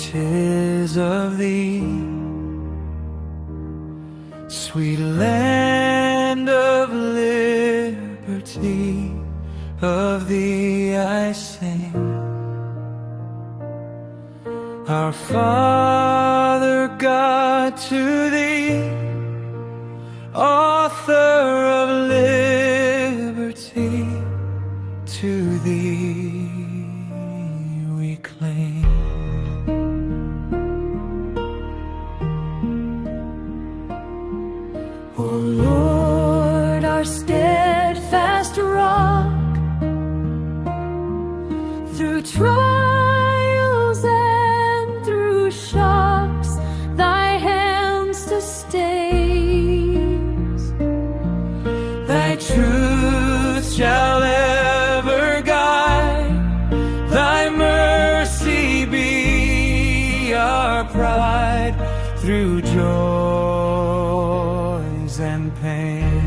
'tis of thee. Sweet land of liberty, of thee I sing. Our Father God, to thee, author of liberty, to thee we cling. O Lord, our steadfast rock, through trials and through shocks, thy hand sustains. Thy truth shall ever guide, thy mercy be our pride, through joys and pain.